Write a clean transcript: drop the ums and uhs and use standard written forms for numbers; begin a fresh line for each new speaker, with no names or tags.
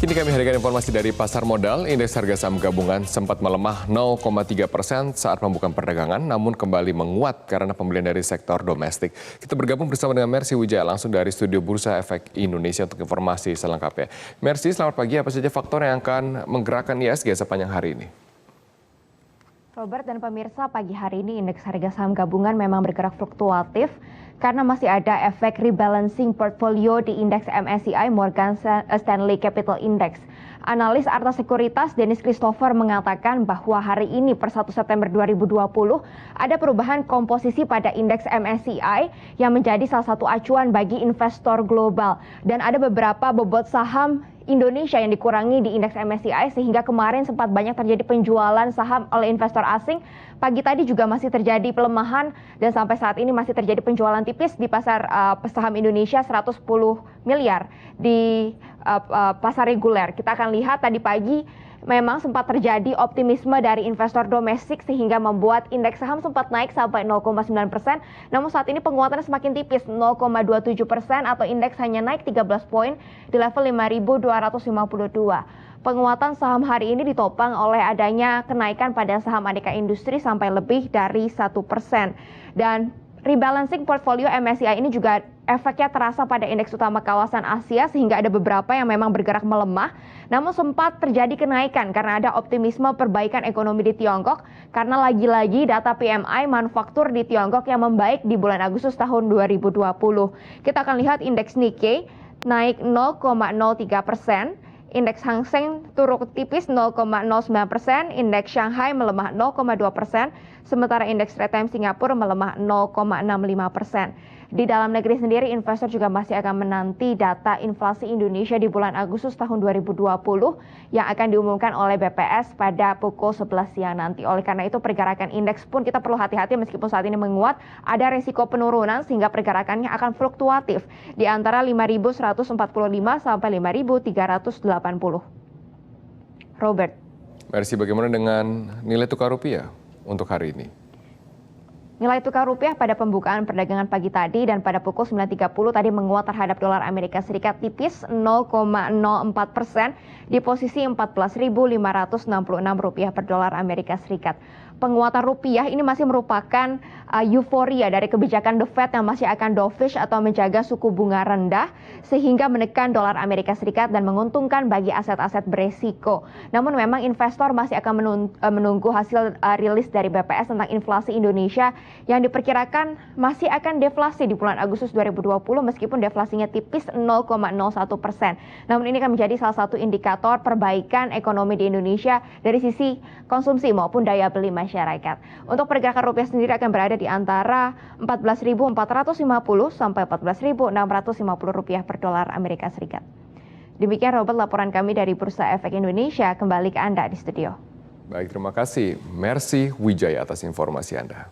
Kini kami hadirkan informasi dari pasar modal. Indeks harga saham gabungan sempat melemah 0,3% saat pembukaan perdagangan, namun kembali menguat karena pembelian dari sektor domestik. Kita bergabung bersama dengan Mercy Wijaya langsung dari Studio Bursa Efek Indonesia untuk informasi selengkapnya. Mercy, selamat pagi. Apa saja faktor yang akan menggerakkan IHSG sepanjang hari ini?
Robert dan pemirsa, pagi hari ini indeks harga saham gabungan memang bergerak fluktuatif karena masih ada efek rebalancing portfolio di indeks MSCI Morgan Stanley Capital Index. Analis Arta Sekuritas Dennis Christopher mengatakan bahwa hari ini per 1 September 2020 ada perubahan komposisi pada indeks MSCI yang menjadi salah satu acuan bagi investor global. Dan ada beberapa bobot saham Indonesia yang dikurangi di indeks MSCI sehingga kemarin sempat banyak terjadi penjualan saham oleh investor asing. Pagi tadi juga masih terjadi pelemahan dan sampai saat ini masih terjadi penjualan tipis di pasar saham Indonesia 110 miliar di pasar reguler. Kita akan lihat tadi pagi memang sempat terjadi optimisme dari investor domestik sehingga membuat indeks saham sempat naik sampai 0,9%. Namun saat ini penguatannya semakin tipis 0,27% atau indeks hanya naik 13 poin di level 5.252. Penguatan saham hari ini ditopang oleh adanya kenaikan pada saham aneka industri sampai lebih dari 1%. Dan rebalancing portfolio MSCI ini juga efeknya terasa pada indeks utama kawasan Asia sehingga ada beberapa yang memang bergerak melemah. Namun sempat terjadi kenaikan karena ada optimisme perbaikan ekonomi di Tiongkok karena lagi-lagi data PMI manufaktur di Tiongkok yang membaik di bulan Agustus tahun 2020. Kita akan lihat indeks Nikkei naik 0,03%. Indeks Hang Seng turun tipis 0,09%, indeks Shanghai melemah 0,2%, sementara indeks Straits Times Singapura melemah 0,65%. Di dalam negeri sendiri, investor juga masih akan menanti data inflasi Indonesia di bulan Agustus tahun 2020 yang akan diumumkan oleh BPS pada pukul 11 siang nanti. Oleh karena itu, pergerakan indeks pun kita perlu hati-hati meskipun saat ini menguat, ada resiko penurunan sehingga pergerakannya akan fluktuatif di antara 5.145 sampai 5.380. Robert.
Mercy, bagaimana dengan nilai tukar rupiah untuk hari ini?
Nilai tukar rupiah pada pembukaan perdagangan pagi tadi dan pada pukul 9.30 tadi menguat terhadap dolar Amerika Serikat tipis 0,04% di posisi Rp14.566 per dolar Amerika Serikat. Penguatan rupiah ini masih merupakan euforia dari kebijakan The Fed yang masih akan dovish atau menjaga suku bunga rendah sehingga menekan dolar Amerika Serikat dan menguntungkan bagi aset-aset beresiko. Namun memang investor masih akan menunggu hasil rilis dari BPS tentang inflasi Indonesia yang diperkirakan masih akan deflasi di bulan Agustus 2020 meskipun deflasinya tipis 0,01%. Namun ini akan menjadi salah satu indikator perbaikan ekonomi di Indonesia dari sisi konsumsi maupun daya beli masyarakat. Untuk pergerakan rupiah sendiri akan berada di antara 14.450 sampai 14.650 rupiah per dolar Amerika Serikat. Demikian Robert laporan kami dari Bursa Efek Indonesia. Kembali ke Anda di studio.
Baik, terima kasih Mercy Wijaya atas informasi Anda.